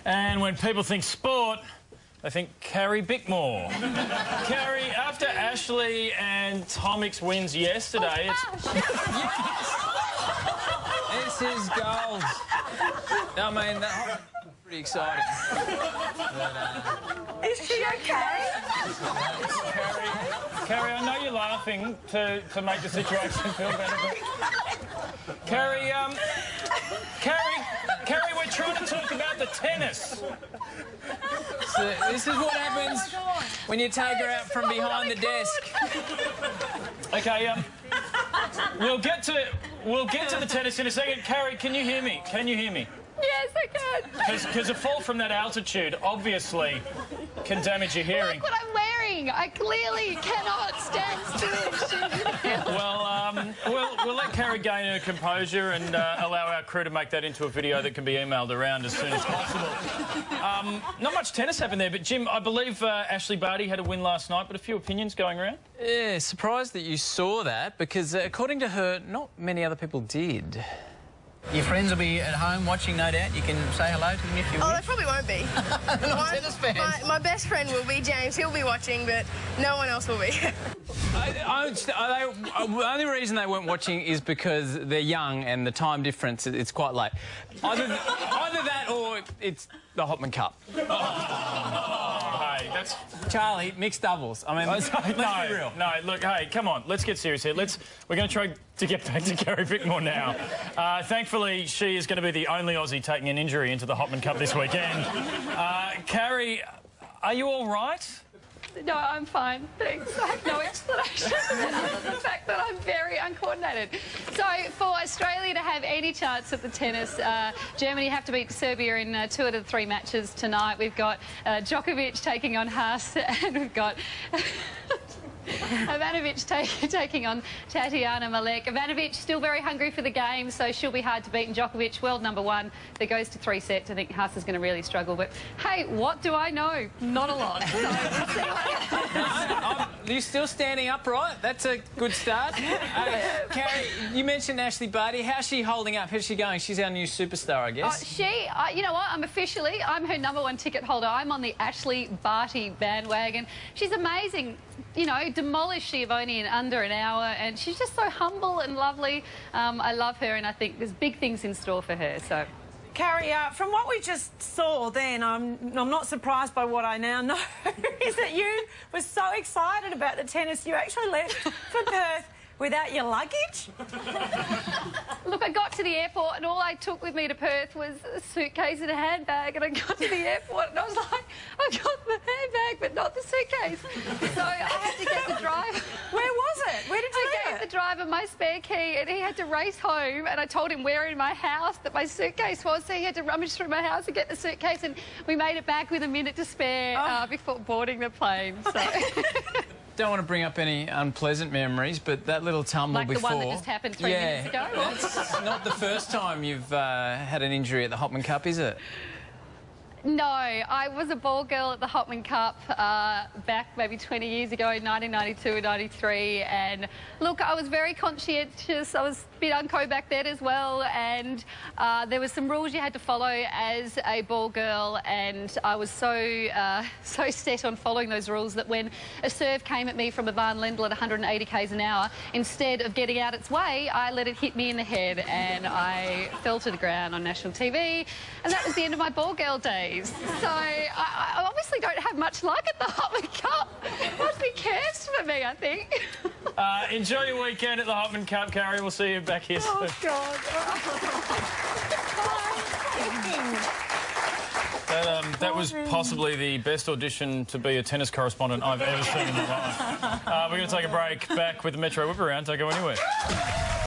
And when people think sport, they think Carrie Bickmore. Carrie, after Ashley and Tomix wins yesterday, This is gold. I mean, that's pretty exciting. Is she okay? Carrie, I know you're laughing to make the situation feel better, but... Carrie, we're trying to talk about the tennis. So this is what happens when you take her out from behind the desk. Okay, we'll get to the tennis in a second. Carrie, can you hear me? Can you hear me? Yes, I can. Because a fall from that altitude obviously can damage your hearing. Look what I'm wearing. I clearly cannot stand still. We'll let Carrie gain her composure and allow our crew to make that into a video that can be emailed around as soon as possible. Not much tennis happened there, but Jim, I believe Ashley Barty had a win last night, but a few opinions going around? Yeah, surprised that you saw that because, according to her, not many other people did. Your friends will be at home watching, no doubt. You can say hello to them if you wish. Oh, they probably won't be. Not tennis fans. My best friend will be James. He'll be watching, but no one else will be. The only reason they weren't watching is because they're young and the time difference, it's quite late. Either that or it's the Hopman Cup. Hey, that's... Charlie, mixed doubles. I mean, let's be real. No, look, hey, come on, let's get serious here. We're going to try to get back to Carrie Bickmore now. Thankfully, she is going to be the only Aussie taking an injury into the Hopman Cup this weekend. Carrie, are you all right? No, I'm fine, thanks. I have no explanation other than the fact that I'm very uncoordinated. So, for Australia to have any chance at the tennis, Germany have to beat Serbia in 2 out of the 3 matches tonight. We've got Djokovic taking on Haas, and we've got... Ivanovic taking on Tatiana Malek. Ivanovic still very hungry for the game, so she'll be hard to beat. And Djokovic, world #1, that goes to 3 sets. I think Haas is going to really struggle. But, hey, what do I know? Not a lot. So we'll see what happens. You're still standing upright. That's a good start. Carrie, you mentioned Ashley Barty. How's she holding up? How's she going? She's our new superstar, I guess. You know what? I'm her #1 ticket holder. I'm on the Ashley Barty bandwagon. She's amazing. You know, demolished the Evonian in under an hour, and she's just so humble and lovely. I love her, and I think there's big things in store for her. So, Carrie, from what we just saw then, I'm not surprised by what I now know, is that you were so excited about the tennis you actually left for Perth without your luggage? Look, I got to the airport and all I took with me to Perth was a suitcase and a handbag, and I got to the airport and I was like, I got the handbag but not the suitcase. So I had to get the driver. Where was it? Where did you I gave the driver my spare key and he had to race home, and I told him where in my house that my suitcase was, so he had to rummage through my house and get the suitcase, and we made it back with a minute to spare before boarding the plane. So... Don't want to bring up any unpleasant memories, but that little tumble before... Like the one that just happened 3 minutes ago? That's not the first time you've had an injury at the Hopman Cup, is it? No, I was a ball girl at the Hopman Cup back maybe 20 years ago, 1992 and 93, and look, I was very conscientious. I was a bit unco back then as well, and there were some rules you had to follow as a ball girl, and I was so set on following those rules that when a serve came at me from a Van Lendl at 180 k's an hour, instead of getting out its way, I let it hit me in the head, and I fell to the ground on national TV, and that was the end of my ball girl days. So I obviously don't have much luck at the Hopman Cup. Must be cursed for me, I think. Enjoy your weekend at the Hopman Cup, Carrie. We'll see you back here soon. Oh, God. That was possibly the best audition to be a tennis correspondent I've ever seen in my life. We're going to take a break. Back with the Metro Whip Around. Don't go anywhere.